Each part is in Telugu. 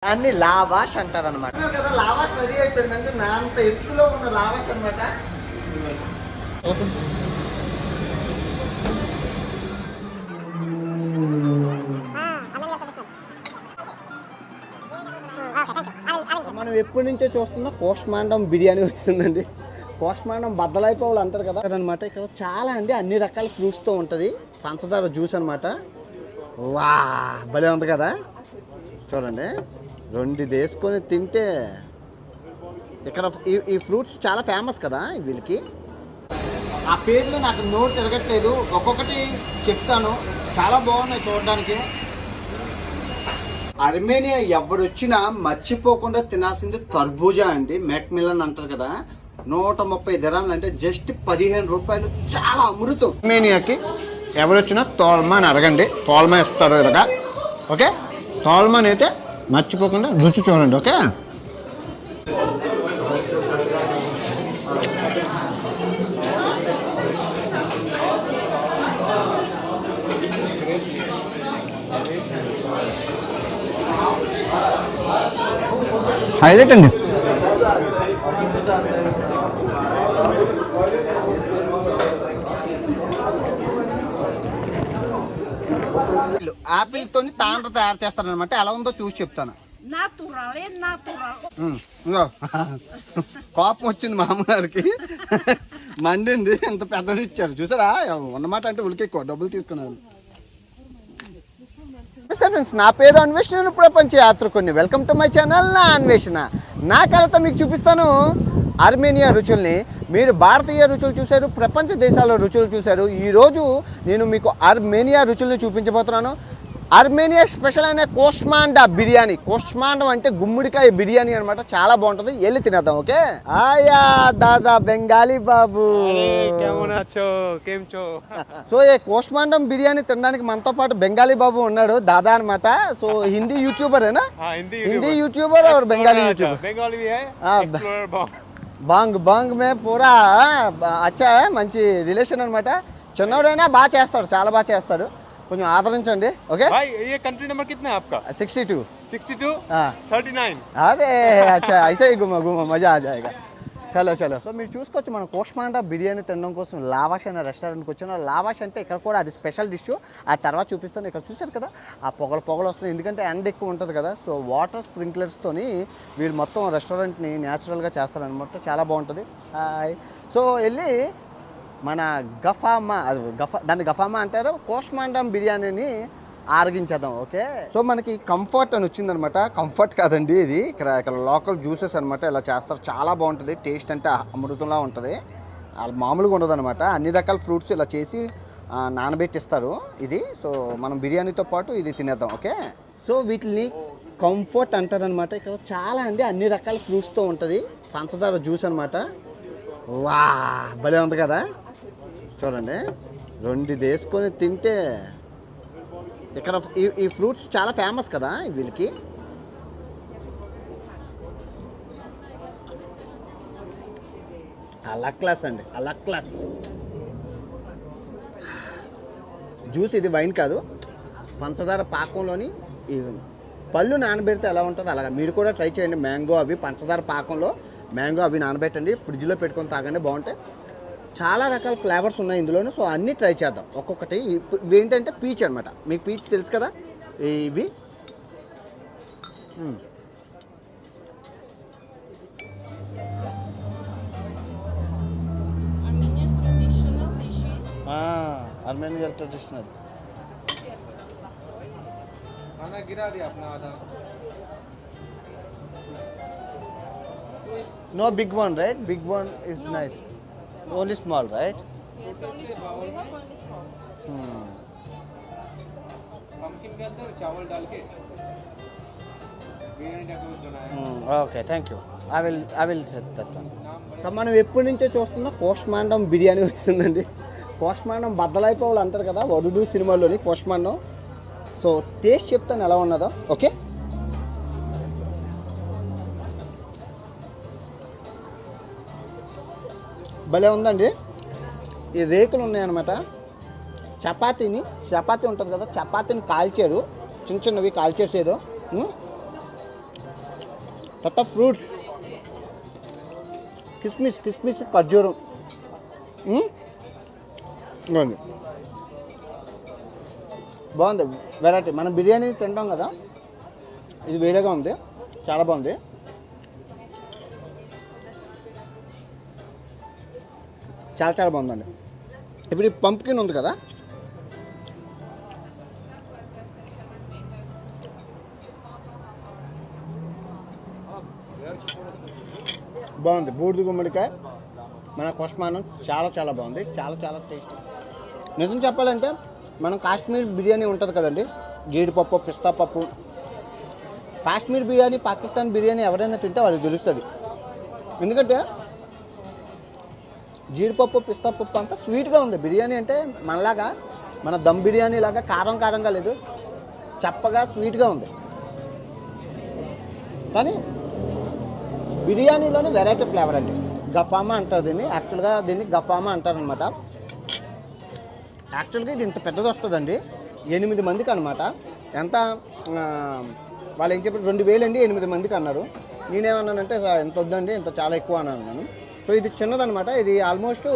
అన్ని లావాష్ అంటారు అనమాట కదా. లావాష్ రెడీ అయిపోయిందంటే నా అంత ఎత్తులో ఉన్న లావాష్ అనమాట. మనం ఎప్పటి నుంచో చూస్తున్న కోష్మాండం బిర్యానీ వచ్చిందండి. కోష్మాండం బద్దలైపోవాలి అంటారు కదా అనమాట. ఇక్కడ చాలా అండి అన్ని రకాల ఫ్రూట్స్తో ఉంటుంది. పంచదార జ్యూస్ అనమాట. వా భలే ఉంది కదా. చూడండి, రెండు వేసుకొని తింటే ఇక్కడ ఈ ఫ్రూట్స్ చాలా ఫేమస్ కదా వీళ్ళకి. ఆ పేర్లు నాకు నోట్ తిరగట్లేదు, ఒక్కొక్కటి చెప్తాను. చాలా బాగున్నాయి చూడడానికి. అర్మేనియా ఎవరు వచ్చినా మర్చిపోకుండా తినాల్సింది తర్బూజా అండి. మెక్మిలన్ అంటారు కదా. 130 దిరాములు అంటే జస్ట్ 15 రూపాయలు. చాలా అమృతం. అర్మేనియాకి ఎవరు వచ్చినా తోల్మా అని అడగండి, తోల్మా ఇస్తారు ఇలాగా. ఓకే, తోల్మాన్ అయితే మర్చిపోకుండా రుచి చూడండి. ఓకే, హైలైట్ అండి. ఆపిల్స్ తోని తాండ్ర తయారు చేస్తారనమాట. ఎలా ఉందో చూసి చెప్తాను. కోపం వచ్చింది మామగారికి, మండింది. ఎంత పెద్దది ఇచ్చారు చూసారా. ఉన్నమాట అంటే ఉలికెక్కువ డబ్బులు తీసుకున్నాను. ఫ్రెండ్స్, నా పేరు అన్వేషణ, ప్రపంచ యాత్రికుని. వెల్కమ్ టు మై ఛానల్ నా అన్వేషణ. నా కళతో మీకు చూపిస్తాను అర్మేనియా రుచుల్ని. మీరు భారతీయ రుచులు చూశారు, ప్రపంచ దేశాల రుచులు చూశారు. ఈరోజు నేను మీకు అర్మేనియా రుచుల్ని చూపించబోతున్నాను. అర్మేనియా స్పెషల్ అయిన కోష్మాండా బిర్యానీ. కోష్మాండం అంటే గుమ్మడికాయ బిర్యానీ అనమాట. చాలా బాగుంటుంది. వెళ్ళి తినేద్దాం. ఓకే, ఆయా దాదా బెంగాలీ బాబు. సో ఈ కోష్మాండం బిర్యానీ తినడానికి మనతో పాటు బెంగాలీ బాబు ఉన్నాడు, దాదా అనమాట. సో హిందీ యూట్యూబరేనా? హిందీ యూట్యూబర్ और బెంగాలీ యూట్యూబర్. బాంగ్ బాంగ్ మే పూరా అచ్చా, మంచి రిలేషన్ అనమాట. చిన్నోడైనా బాగా చేస్తాడు, చాలా బాగా చేస్తాడు. కొంచెం ఆదరించండి. ఓకే, ये कंट्री नंबर कितना है आपका? 62 39. అరే అచ్చా, ఐసే గుమ్మ గుమ్మ మజా ఆ జాయేగా. చలో చలో. సో మీరు చూసుకోవచ్చు, మనం కోష్మాండా బిర్యానీ తినడం కోసం లావాష్ అనే రెస్టారెంట్కి వచ్చాను. లావాష్ అంటే ఇక్కడ కూడా అది స్పెషల్ డిష్. ఆ తర్వాత చూపిస్తాను. ఇక్కడ చూసారు కదా ఆ పొగలు వస్తుంది, ఎందుకంటే ఎండ ఎక్కువ ఉంటుంది కదా. సో వాటర్ స్ప్రింక్లర్స్తోని వీళ్ళు మొత్తం రెస్టారెంట్ని న్యాచురల్గా చేస్తారనమాట. చాలా బాగుంటుంది. సో వెళ్ళి మన గఫామా, దాన్ని గఫామా అంటారు, కోష్మాండం బిర్యానీని ఆరగించేద్దాం. ఓకే, సో మనకి కంఫర్ట్ అని వచ్చిందనమాట. కంఫర్ట్ కాదండి ఇది, ఇక్కడ లోకల్ జ్యూసెస్ అనమాట. ఇలా చేస్తారు, చాలా బాగుంటుంది. టేస్ట్ అంటే అమృతంలా ఉంటుంది. మామూలుగా ఉండదు అనమాట. అన్ని రకాల ఫ్రూట్స్ ఇలా చేసి నానబెట్టిస్తారు ఇది. సో మనం బిర్యానీతో పాటు ఇది తినేద్దాం. ఓకే, సో వీటిని కంఫర్ట్ అంటారనమాట. ఇక్కడ చాలా అండి అన్ని రకాల ఫ్రూట్స్తో ఉంటుంది. పంచదార జ్యూస్ అనమాట. వా భలే ఉంది కదా. చూడండి, రెండు వేసుకొని తింటే ఇక్కడ ఈ ఫ్రూట్స్ చాలా ఫేమస్ కదా వీళ్ళకి. అలా క్లాస్ అండి, అలా క్లాస్ జ్యూస్. ఇది వైన్ కాదు, పంచదార పాకంలోని ఈ పళ్ళు నానబెడితే ఎలా ఉంటుందో అలాగా మీరు కూడా ట్రై చేయండి. మ్యాంగో అవి పంచదార పాకంలో మ్యాంగో అవి నానబెట్టండి, ఫ్రిడ్జ్లో పెట్టుకొని తాగండి, బాగుంటాయి. చాలా రకాల ఫ్లేవర్స్ ఉన్నాయి ఇందులోనే. సో అన్నీ ట్రై చేద్దాం ఒక్కొక్కటి. ఇవి ఏంటంటే పీచ్ అనమాట. మీకు పీచ్ తెలుసు కదా. ఇవి आर्मेनियन ट्रेडिशनल खाना गिरा दिया अपना आधा. No big one, right? Big one is nice. Only small, right? Pumpkin के अंदर चावल डाल के बिरयानी का कुछ बनाया. Okay, thank you. I will set that one. So మనం ఎప్పటి నుంచో చూస్తున్న కోష్మాండం బిర్యానీ వచ్చిందండి. కోష్మాండం బద్దలైపోవాలి అంటారు కదా వరుడు సినిమాలోని కోష్మాండం. సో టేస్ట్ చెప్తాను ఎలా ఉన్నదో. ఓకే, భలే ఉందండి. ఈ రేకులు ఉన్నాయన్నమాట. చపాతీ ఉంటుంది కదా, చపాతీని కాల్చారు, చిన్న చిన్నవి కాల్చేసారు. కొత్త ఫ్రూట్స్, కిస్మిస్ ఖర్జూరం. ఇదిగోండి. బాగుంది వెరైటీ. మనం బిర్యానీ తింటాం కదా, ఇది వేరేగా ఉంది, చాలా బాగుంది. చాలా చాలా బాగుందండి. ఇప్పుడు ఈ పంప్కిన్ ఉంది కదా, బాగుంది. బూడిద గుమ్మడికాయ మన కొష్మానం చాలా చాలా బాగుంది, చాలా చాలా టేస్ట్. నిజం చెప్పాలంటే మనం కాశ్మీర్ బిర్యానీ ఉంటుంది కదండి, జీడిపప్పు పిస్తా పప్పు. కాశ్మీర్ బిర్యానీ పాకిస్తాన్ బిర్యానీ ఎవరైనా తింటే వాళ్ళకి తెలుస్తుంది. ఎందుకంటే జీడిపప్పు పిస్తా పప్పు అంతా స్వీట్గా ఉంది. బిర్యానీ అంటే మనలాగా మన దమ్ బిర్యానీ లాగా కారంగా లేదు, చప్పగా స్వీట్గా ఉంది. కానీ బిర్యానీలోనే వెరైటీ ఫ్లేవర్ అండి. గఫామా అంటారు దీన్ని, యాక్చువల్గా దీన్ని గఫామా అంటారనమాట. యాక్చువల్గా ఇది ఇంత పెద్దది వస్తుందండి, 8 మందికి అనమాట. ఎంత వాళ్ళు ఏం చెప్పారు, 2000 అండి 8 మందికి అన్నారు. నేనేమన్నానంటే ఎంత వద్దండి, ఇంత చాలా ఎక్కువ అని అన్నాను. సో ఇది చిన్నదనమాట. ఇది ఆల్మోస్ట్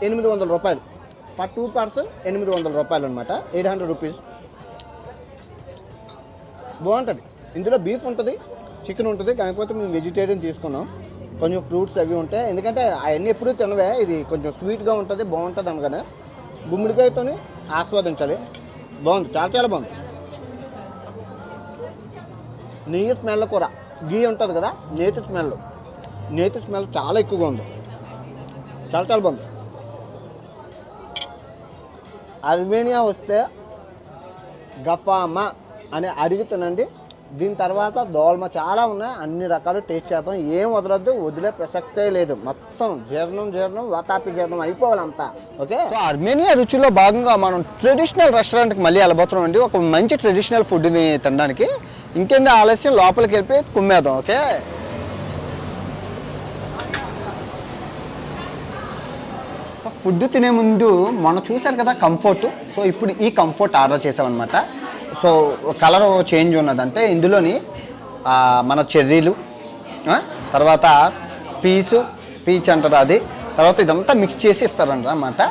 800 రూపాయలు ఫర్ 2 పర్సన్, 800 రూపాయలు అనమాట, 800 రూపీస్. బాగుంటుంది. ఇందులో బీఫ్ ఉంటుంది, చికెన్ ఉంటుంది, కాకపోతే మేము వెజిటేరియన్ తీసుకున్నాం. కొంచెం ఫ్రూట్స్ అవి ఉంటాయి, ఎందుకంటే అవన్నీ ఎప్పుడూ తినవే. ఇది కొంచెం స్వీట్గా ఉంటుంది, బాగుంటుంది అనగానే గుమ్మడికాయతో ఆస్వాదించాలి. బాగుంది, చాలా చాలా బాగుంది. నెయ్యి స్మెల్ కూర, గీ ఉంటుంది కదా, నేతి స్మెల్ చాలా ఎక్కువగా ఉంది, చాలా చాలా బాగుంది. అర్మేనియా వస్తే గఫామా అని అడిగి తినండి. దీని తర్వాత దోల్మా చాలా ఉన్నాయి, అన్ని రకాలు టేస్ట్ చేద్దాం. ఏం వదలొద్దు, వదిలే ప్రసక్తే లేదు. మొత్తం జీర్ణం వాతాపి జీర్ణం అయిపోవాలంతా. ఓకే. సో అర్మేనియా రుచిలో భాగంగా మనం ట్రెడిషనల్ రెస్టారెంట్కి మళ్ళీ వెళ్ళబోతున్నాం అండి, ఒక మంచి ట్రెడిషనల్ ఫుడ్ని తినడానికి. ఇంకేంది ఆలస్యం, లోపలికి వెళ్ళి కుమ్మేద్దాం. ఓకే. సో ఫుడ్ తినే ముందు మనం చూసారు కదా కంఫర్ట్. సో ఇప్పుడు ఈ కంఫర్ట్ ఆర్డర్ చేసామన్నమాట. సో కలర్ చేంజ్ ఉన్నదంటే ఇందులోని మన చెర్రీలు, తర్వాత పీచ్ అంటారు అది, తర్వాత ఇదంతా మిక్స్ చేసి ఇస్తారన్నమాట.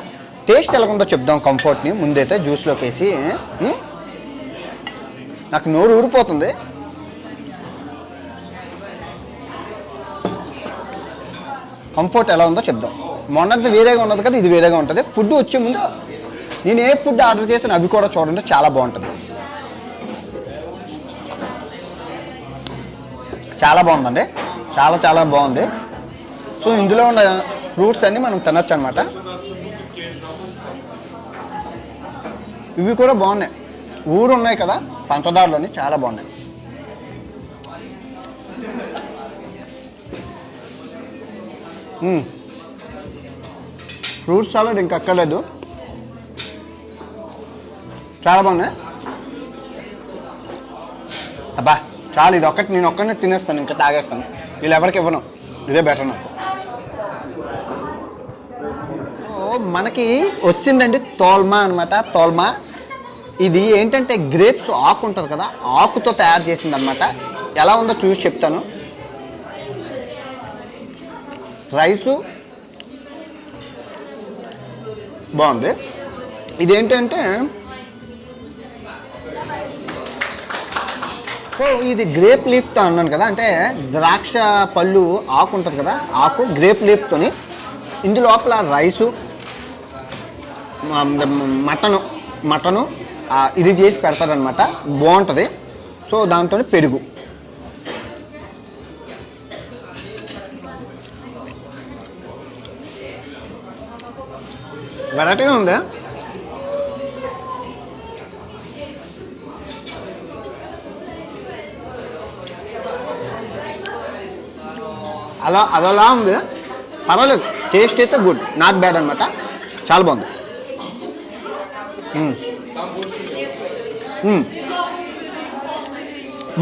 టేస్ట్ ఎలాగుందో చెప్దాం కంఫర్ట్ని ముందైతే జ్యూస్లోకి వేసి. నాకు నోరు ఊడిపోతుంది. కంఫర్ట్ ఎలా ఉందో చెప్దాం. మొన్నటిది వేరేగా ఉన్నది కదా, ఇది వేరేగా ఉంటుంది. ఫుడ్ వచ్చే ముందు నేను ఏ ఫుడ్ ఆర్డర్ చేసాను అవి కూడా చూడండి, చాలా బాగుంటుంది. చాలా బాగుందండి, చాలా చాలా బాగుంది. సో ఇందులో ఉన్న ఫ్రూట్స్ అన్నీ మనం తినచ్చు అనమాట. ఇవి కూడా బాగున్నాయి, ఊరు ఉన్నాయి కదా పంచదారలోని, చాలా బాగున్నాయి. ఫ్రూట్స్ చాలా ఇంక అక్కర్లేదు, చాలా బాగున్నాయి. అబ్బా చాలు, ఇది ఒక్కటి నేను ఒక్కడినే తినేస్తాను, ఇంకా తాగేస్తాను. వీళ్ళు ఎవరికి ఇవ్వను, ఇదే బెటర్ నాకు. సో మనకి వచ్చిందండి తోల్మా అనమాట. తోల్మా ఇది ఏంటంటే గ్రేప్స్ ఆకు ఉంటుంది కదా, ఆకుతో తయారు చేసింది అనమాట. ఎలా ఉందో చూసి చెప్తాను. రైసు బాగుంది. ఇదేంటంటే సో ఇది గ్రేప్ లీఫ్తో అన్నాను కదా, అంటే ద్రాక్ష పళ్ళు ఆకు ఉంటుంది కదా, ఆకు గ్రేప్ లీఫ్తోని ఇందు లోపల రైసు, మటను ఇది చేసి పెడతారనమాట. బాగుంటుంది. సో దాంతో పెరుగు. వెరైటీగా ఉందా? అదలా ఉంది, పర్వాలేదు. టేస్ట్ అయితే గుడ్, నాట్ బ్యాడ్ అనమాట, చాలా బాగుంది.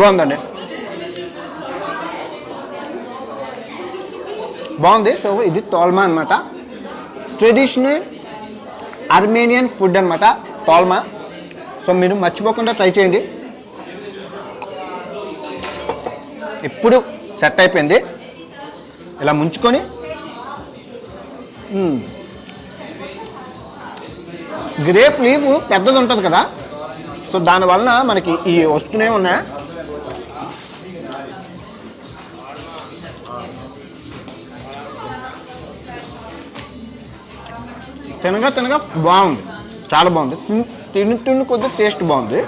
బాగుందండి, బాగుంది. సో ఇది తోల్మా అనమాట, ట్రెడిషనల్ అర్మేనియన్ ఫుడ్ అనమాట తోల్మా. సో మీరు మర్చిపోకుండా ట్రై చేయండి. ఎప్పుడు సెట్ అయిపోయింది. ఇలా ముంచుకొని గ్రేప్ లీఫ్ పెద్దది ఉంటుంది కదా, సో దానివలన మనకి ఈ వస్తూనే ఉన్నాయి. తినగా బాగుంది, చాలా బాగుంది. తిని కొద్దిగా టేస్ట్ బాగుంది.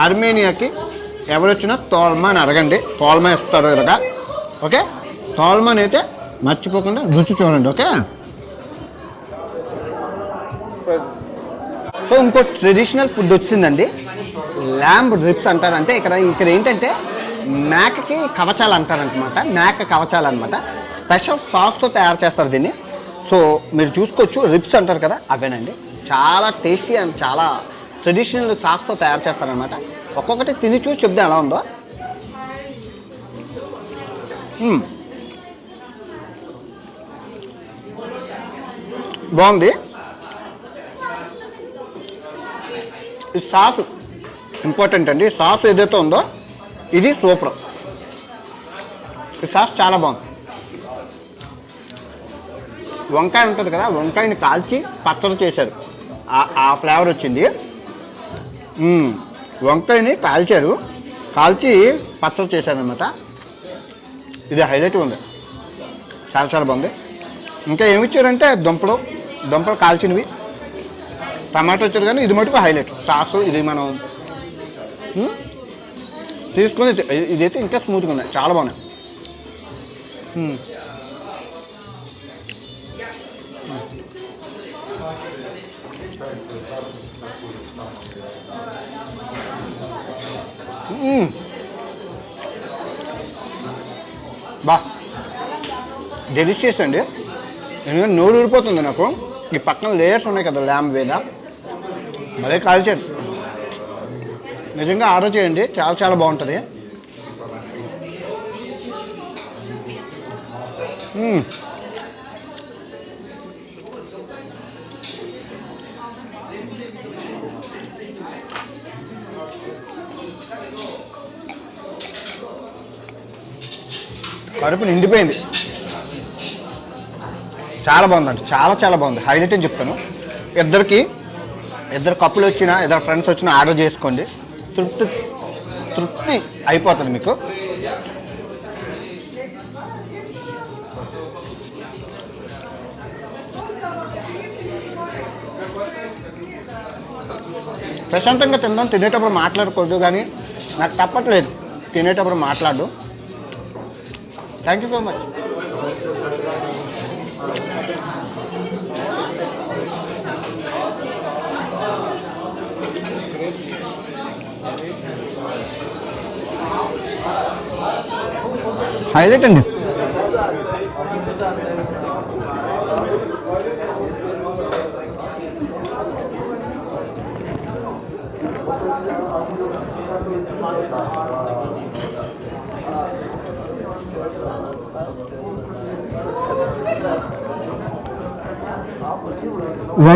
అర్మేనియాకి ఎవరు వచ్చినా తోల్మా అని అడగండి, తోల్మా ఇస్తారు కదా. ఓకే, తోల్మాని అయితే మర్చిపోకుండా రుచి చూడండి. ఓకే, సో ఇంకో ట్రెడిషనల్ ఫుడ్ వచ్చిందండి, ల్యాంబ్ రిప్స్ అంటారు. అంటే ఇక్కడ ఏంటంటే మేకకి కవచాలు అంటారనమాట, మేక కవచాలు అనమాట. స్పెషల్ సాస్తో తయారు చేస్తారు దీన్ని. సో మీరు చూసుకోవచ్చు, రిప్స్ అంటారు కదా, అవేనండి. చాలా టేస్టీ అండ్ చాలా ట్రెడిషనల్ సాస్తో తయారు చేస్తారనమాట. ఒక్కొక్కటి తిని చూసి చెప్తే ఎలా ఉందో. బాగుంది. ఈ సాస్ ఇంపార్టెంట్ అండి. సాస్ ఏదైతే ఉందో ఇది సూపర్. ఈ సాస్ చాలా బాగుంది. వంకాయ ఉంటుంది కదా, వంకాయని కాల్చి పచ్చడి చేశారు, ఆ ఫ్లేవర్ వచ్చింది. వంకాయని కాల్చి పచ్చడి చేశారనమాట. ఇది హైలైట్ ఉంది, చాలా బాగుంది. ఇంకా ఏమి ఇచ్చారంటే దుంపలు కాల్చినవి, టమాటో వచ్చారు. కానీ ఇది మటుకు హైలైట్ సాసు. ఇది మనం తీసుకొని ఇదైతే ఇంకా స్మూత్గా ఉన్నాయి, చాలా బాగున్నాయి. బా డెలిషియస్ అండి. ఎందుకంటే నోరు ఊరిపోతుంది నాకు. ఈ పక్కన లేయర్స్ ఉన్నాయి కదా ల్యామ్ వేద, భలే కాల్చారు. నిజంగా ఆర్డర్ చేయండి, చాలా బాగుంటుంది. కడుపు నిండిపోయింది. చాలా బాగుందండి, చాలా బాగుంది. హైలైట్ అని చెప్తాను. ఇద్దరు కప్పులు వచ్చినా, ఇద్దరు ఫ్రెండ్స్ వచ్చినా ఆర్డర్ చేసుకోండి. తృప్తి అయిపోతుంది మీకు. ప్రశాంతంగా తిందాం. తినేటప్పుడు మాట్లాడకూడదు, కానీ నాకు తప్పట్లేదు, తినేటప్పుడు మాట్లాడు. Thank you so much. Highlight అండి.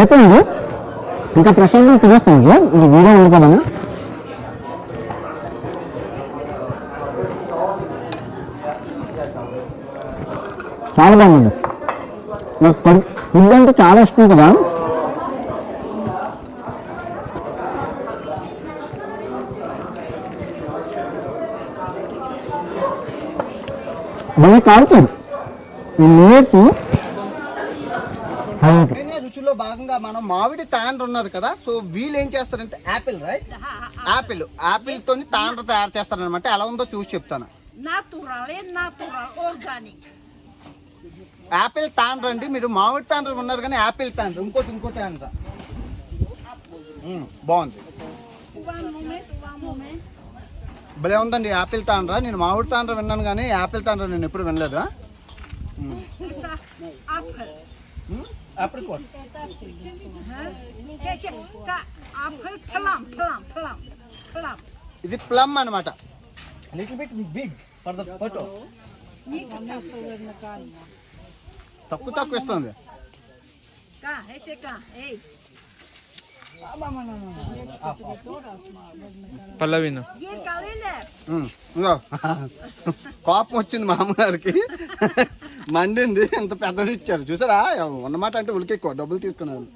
అయిపోయింది, ఇంకా ప్రశాంతంగా తినేస్తాను. ఇది వీడియో ఉంది కదా, చాలా బాగుంది. నాకు ఫుడ్ అంటే చాలా ఇష్టం కదా. బాగా కాల్చారు. రుచిలో భాగంగా మనం మామిడి తాండ్ర ఉన్నది కదా, సో వీళ్ళు ఏం చేస్తారంటే యాపిల్ తోని తాండ్ర తయారు చేస్తారనమాట. ఎలా ఉందో చూసి చెప్తాను. యాపిల్ తాండ్ర అండి. మీరు మామిడి తాండ్ర ఉన్నారు కానీ యాపిల్ తాండ్ర ఇంకో తాండ్ర బాగుంది, భలే ఉందండి. యాపిల్ తాండ్ర, నేను మామిడి తాండ్ర విన్నాను కానీ యాపిల్ తాండ్ర నేను ఎప్పుడు వినలేదు. ఇది ప్లమ్ అనమాట. Little bit big for the photo. తక్కువ ఇస్తుంది. Cá, esse cá, ei. పల్లవిను Ye kaline. ఇదిగో. కోపం వచ్చింది మా అమ్మగారికి, మండింది, ఎంత పెద్దది ఇచ్చారు చూసారా. ఉన్నమాట అంటే ఉలికి ఎక్కువ డబ్బులు తీసుకున్నారు.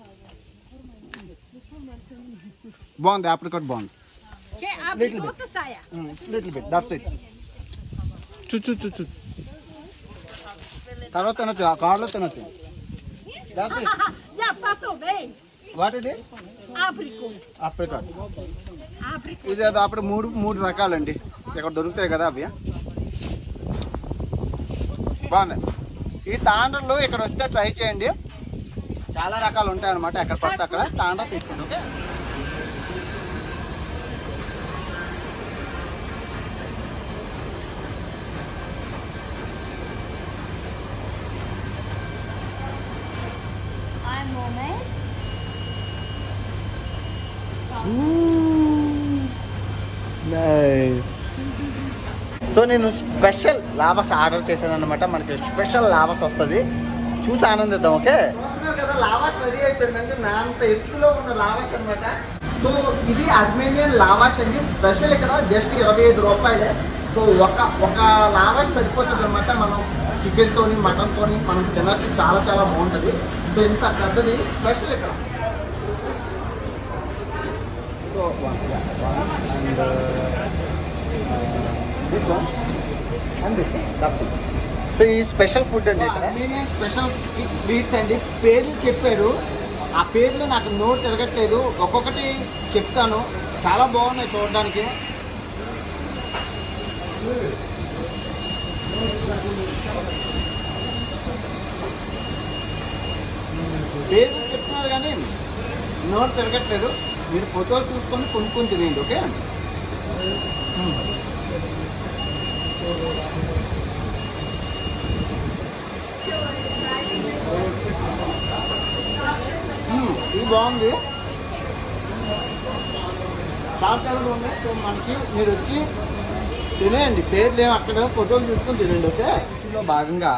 బాగుంది, ఆప్రికాట్ బాగుంది. Che apricot saya. Little bit that's it. చూ తర్వాత తినొచ్చు, ఆ కార్లో తినొచ్చు. That's it. Ya pato bem. What ఇది? Apricot. ఆప్రికాట్. Apricot. ఇది అది అప్పుడు మూడు రకాలండి, ఇక్కడ దొరుకుతాయి కదా అవి. బాగున్నాయి. ఈ తాండ్రలు ఇక్కడ వస్తే ట్రై చేయండి, చాలా రకాలు ఉంటాయి అన్నమాట. ఎక్కడ పడితే అక్కడ తాండ్ర తీసుకోండి. ఓకే. I'm moment. సో నేను స్పెషల్ లావాస్ ఆర్డర్ చేశాను అనమాట. మనకి స్పెషల్ లావాస్ వస్తుంది, చూసి ఆనందిద్దాం. ఓకే కదా, లావాస్ రెడీ అయిపోయిందంటే నా అంత ఎత్తులో ఉన్న లావాస్ అనమాట. సో ఇది అర్మేనియన్ లావాస్ అండి. స్పెషల్ ఇక్కడ జస్ట్ 25 రూపాయలే. సో ఒక లావాస్ సరిపోతుంది అనమాట. మనం చికెన్తోని మటన్తోని మనం తినచ్చు, చాలా చాలా బాగుంటుంది. సో ఇంత పెద్దది స్పెషల్ ఇక్కడ. సో సో ఈ స్పెషల్ ఫుడ్ అండి, అర్మేనియన్ స్పెషల్ స్వీట్స్ అండి. పేర్లు చెప్పారు, ఆ పేర్లు నాకు నోట్ తిరగట్లేదు, ఒక్కొక్కటి చెప్తాను. చాలా బాగున్నాయి చూడడానికి. పేర్లు చెప్తున్నారు కానీ నోట్ తిరగట్లేదు. మీరు ఫోటోలు చూసుకొని కొనుక్కొని తినేయండి. ఓకే. ఇది బాగుంది, చాలా చాలా బాగుంది. సో మనకి మీరు వచ్చి తినేయండి, పేర్లు ఏమి అక్కడ ఫోటోలు చూసుకొని తినండి. ఓకే. ఇందులో భాగంగా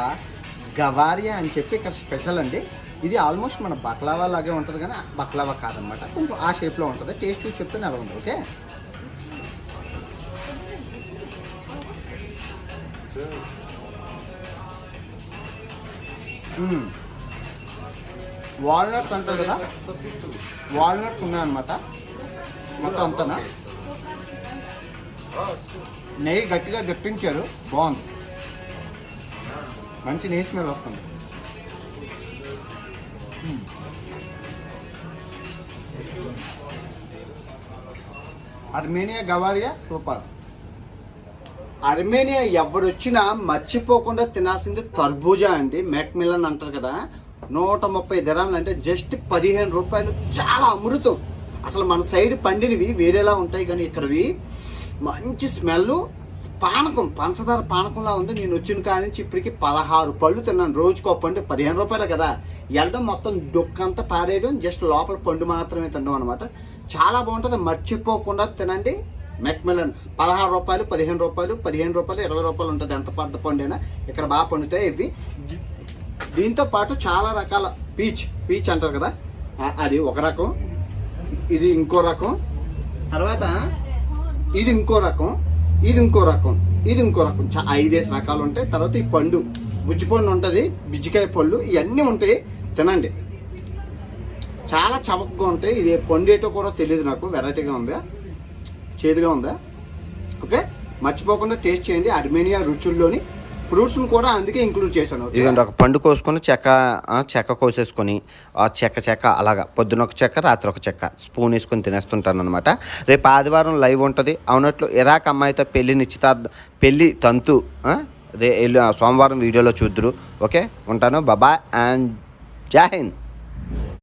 గవారియా అని చెప్పి ఇక్కడ స్పెషల్ అండి. ఇది ఆల్మోస్ట్ మన బక్లావా లాగే ఉంటుంది కానీ బక్లావా కాదనమాట, కొంచెం ఆ షేప్లో ఉంటుంది. టేస్ట్ చూసి చెప్తే నెల ఉంది. ఓకే. వాల్నట్స్ అంటారు కదా, వాల్నట్స్ ఉన్నాయన్నమాట మొత్తం అంతనా. నెయ్యి గట్టిగా గట్టించారు, బాగుంది, మంచి నెయ్యి స్మెల్ వస్తుంది. Armenia గవారియా super. అర్మేనియా ఎవరొచ్చినా మర్చిపోకుండా తినాల్సింది తర్బూజా అండి. మెక్మిలన్ అంటారు కదా, 130 దిరాములు అంటే జస్ట్ 15 రూపాయలు. చాలా అమృతం అసలు. మన సైడ్ పండినవి వేరేలా ఉంటాయి కానీ ఇక్కడవి మంచి స్మెల్. పానకం, పంచదార పానకంలా ఉంది. నేను వచ్చిన కాడి నుంచి ఇప్పటికి 16 పళ్ళు తిన్నాను. రోజుకు ఒక పండు 15 రూపాయలు కదా, వెళ్ళడం మొత్తం డొక్కంతా పారేయడం, జస్ట్ లోపల పండు మాత్రమే తినడం అనమాట. చాలా బాగుంటుంది, మర్చిపోకుండా తినండి. మెక్మిలన్ 16 రూపాయలు, 15 రూపాయలు, 15 రూపాయలు, 20 రూపాయలు ఉంటుంది. ఎంత పెద్ద పండు అయినా ఇక్కడ బాగా పండుతాయి ఇవి. దీంతో పాటు చాలా రకాల పీచ్ అంటారు కదా, అది ఒక రకం, ఇది ఇంకో రకం, తర్వాత ఇది ఇంకో రకం, ఇది ఇంకో రకం, ఇది ఇంకో రకం. 5 రకాలు ఉంటాయి. తర్వాత ఈ పండు, బుజ్జి పండు ఉంటుంది, బిజ్జికాయ పళ్ళు, ఇవన్నీ ఉంటాయి. తినండి, చాలా చవకగా ఉంటాయి. ఇది పండు ఏంటో కూడా తెలియదు నాకు, వెరైటీగా ఉందా, చేదుగా ఉందా. ఓకే, మర్చిపోకుండా టేస్ట్ చేయండి. అర్మేనియా రుచుల్లోని ఫ్రూట్స్ని కూడా అందుకే ఇంక్లూడ్ చేశాను. ఇదండి, ఒక పండు కోసుకొని చెక్క కోసేసుకొని ఆ చెక్క అలాగా పొద్దున ఒక చెక్క, రాత్రి ఒక చెక్క స్పూన్ వేసుకొని తినేస్తుంటాను అనమాట. రేపు ఆదివారం లైవ్ ఉంటుంది. అవునట్లు ఇరాక్ అమ్మాయితో పెళ్లి తంతు సోమవారం వీడియోలో చూద్దురు. ఓకే, ఉంటాను. బాయ్ అండ్ జై హింద్.